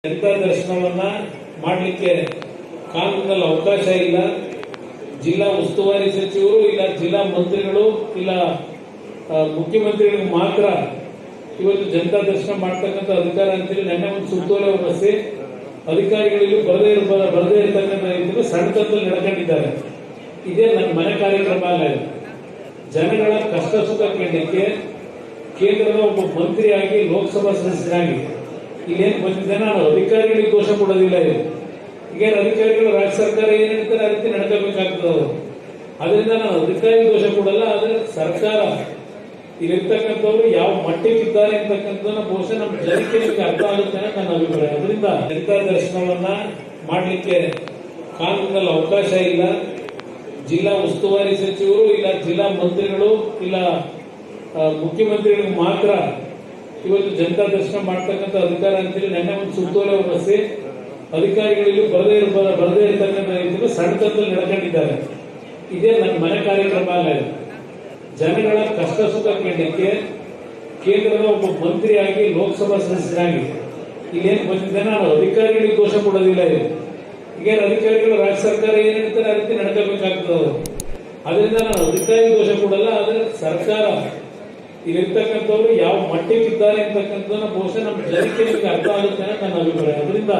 ಜನತಾ ದರ್ಶನವನ್ನ ಮಾಡಲಿಕ್ಕೆ ಕಾನೂನಲ್ಲಿ ಅವಕಾಶ ಇಲ್ಲ. ಜಿಲ್ಲಾ ಉಸ್ತುವಾರಿ ಸಚಿವರು ಇಲ್ಲ ಜಿಲ್ಲಾ ಮಂತ್ರಿಗಳು ಇಲ್ಲ ಮುಖ್ಯಮಂತ್ರಿಗಳಿಗೆ ಮಾತ್ರ ಇವತ್ತು ಜನತಾ ದರ್ಶನ ಮಾಡ್ತಕ್ಕಂಥ ಅಧಿಕಾರ ಅಂತೇಳಿ ನೆನ್ನೆ ಒಂದು ಸುತ್ತೋಲೆ ಹೊರಡಿಸಿ ಅಧಿಕಾರಿಗಳಿಗೆ ಬರದೇ ಇರತಕ್ಕಂಥ ರೀತಿಯಲ್ಲಿ ಸಣ್ಣತನದಲ್ಲಿ ನಡ್ಕೊಂಡಿದ್ದಾರೆ. ಇದೇ ನನ್ನ ಮನೆ ಕಾರ್ಯಕ್ರಮ ಅಲ್ಲ. ಜನಗಳ ಕಷ್ಟ ಸುಖ ಕೇಳಲಿಕ್ಕೆ ಕೇಂದ್ರದ ಒಬ್ಬ ಮಂತ್ರಿಯಾಗಿ ಲೋಕಸಭಾ ಸದಸ್ಯರಾಗಿ ಇಲ್ಲೇನು ಬಂದಿದ್ದೆ. ನಾನು ಅಧಿಕಾರಿಗಳಿಗೆ ದೋಷ ಕೊಡೋದಿಲ್ಲ. ಈಗೇನು ಅಧಿಕಾರಿಗಳು ರಾಜ್ಯ ಸರ್ಕಾರ ಏನ್ ಹೇಳ್ತಾರೆ ಆ ರೀತಿ ನಡ್ಕೋಬೇಕಾಗ್ತದೆ ಅವರು. ಅದರಿಂದ ನಾನು ಅಧಿಕಾರಿ ದೋಷ ಕೊಡಲ್ಲ. ಆದ್ರೆ ಸರ್ಕಾರ ಇಲ್ಲಿರ್ತಕ್ಕಂಥವ್ರು ಯಾವ ಮಟ್ಟಕ್ಕಿದ್ದಾರೆ ಅಂತಕ್ಕಂಥದ್ದನ್ನ ಬಹುಶಃ ನಮ್ಮ ಜನಕ್ಕೆ ಅರ್ಥ ಆಗುತ್ತೆ ಅಂತ ನನ್ನ ಅಭಿಪ್ರಾಯ. ಅದರಿಂದ ಜನತಾ ದರ್ಶನವನ್ನ ಮಾಡಲಿಕ್ಕೆ ಕಾನೂನಲ್ಲಿ ಅವಕಾಶ ಇಲ್ಲ. ಜಿಲ್ಲಾ ಉಸ್ತುವಾರಿ ಸಚಿವರು ಇಲ್ಲ ಜಿಲ್ಲಾ ಮಂತ್ರಿಗಳು ಇಲ್ಲ ಮುಖ್ಯಮಂತ್ರಿಗಳಿಗೆ ಮಾತ್ರ ಇವತ್ತು ಜನತಾ ದರ್ಶನ ಮಾಡ್ತಕ್ಕಂಥ ಅಧಿಕಾರ ಅಂತೇಳಿ ನೆನ್ನೆ ಒಂದು ಸುತ್ತೋಲೆ ಹೊರಡಿಸಿ ಅಧಿಕಾರಿಗಳಿಗೆ ಬರದೇ ಇರತಕ್ಕಂಥ ರೀತಿಯಲ್ಲಿ ಸಣ್ಣತನದಲ್ಲಿ ನಡ್ಕೊಂಡಿದ್ದಾರೆ. ಇದೇ ನನ್ನ ಮನೆ ಕಾರ್ಯಕ್ರಮ ಅಲ್ಲ. ಜನಗಳ ಕಷ್ಟ ಸುಖ ಕೇಳಲಿಕ್ಕೆ ಕೇಂದ್ರದ ಒಬ್ಬ ಮಂತ್ರಿಯಾಗಿ ಲೋಕಸಭಾ ಸದಸ್ಯರಾಗಿ ಇಲ್ಲೇನು ಬಂದಿದ್ದೆ. ನಾನು ಅಧಿಕಾರಿಗಳಿಗೆ ದೋಷ ಕೊಡೋದಿಲ್ಲ. ಈಗೇನು ಅಧಿಕಾರಿಗಳು ರಾಜ್ಯ ಸರ್ಕಾರ ಏನ್ ಹೇಳ್ತಾರೆ ಆ ರೀತಿ ನಡ್ಕೋಬೇಕಾಗ್ತದೆ ಅವರು. ಅದರಿಂದ ನಾನು ಅಧಿಕಾರಿ ದೋಷ ಕೊಡಲ್ಲ. ಆದ್ರೆ ಸರ್ಕಾರ ಇಲ್ಲಿರ್ತಕ್ಕಂಥವ್ರು ಯಾವ ಮಟ್ಟಕ್ಕಿದ್ದಾರೆ ಅಂತಕ್ಕಂಥದ್ದನ್ನ ಬಹುಶಃ ನಮ್ಮ ಜನಕ್ಕೆ ಅರ್ಥ ಆಗುತ್ತೆ ಅಂತ ನನ್ನ ಅಭಿಪ್ರಾಯ. ಅದರಿಂದ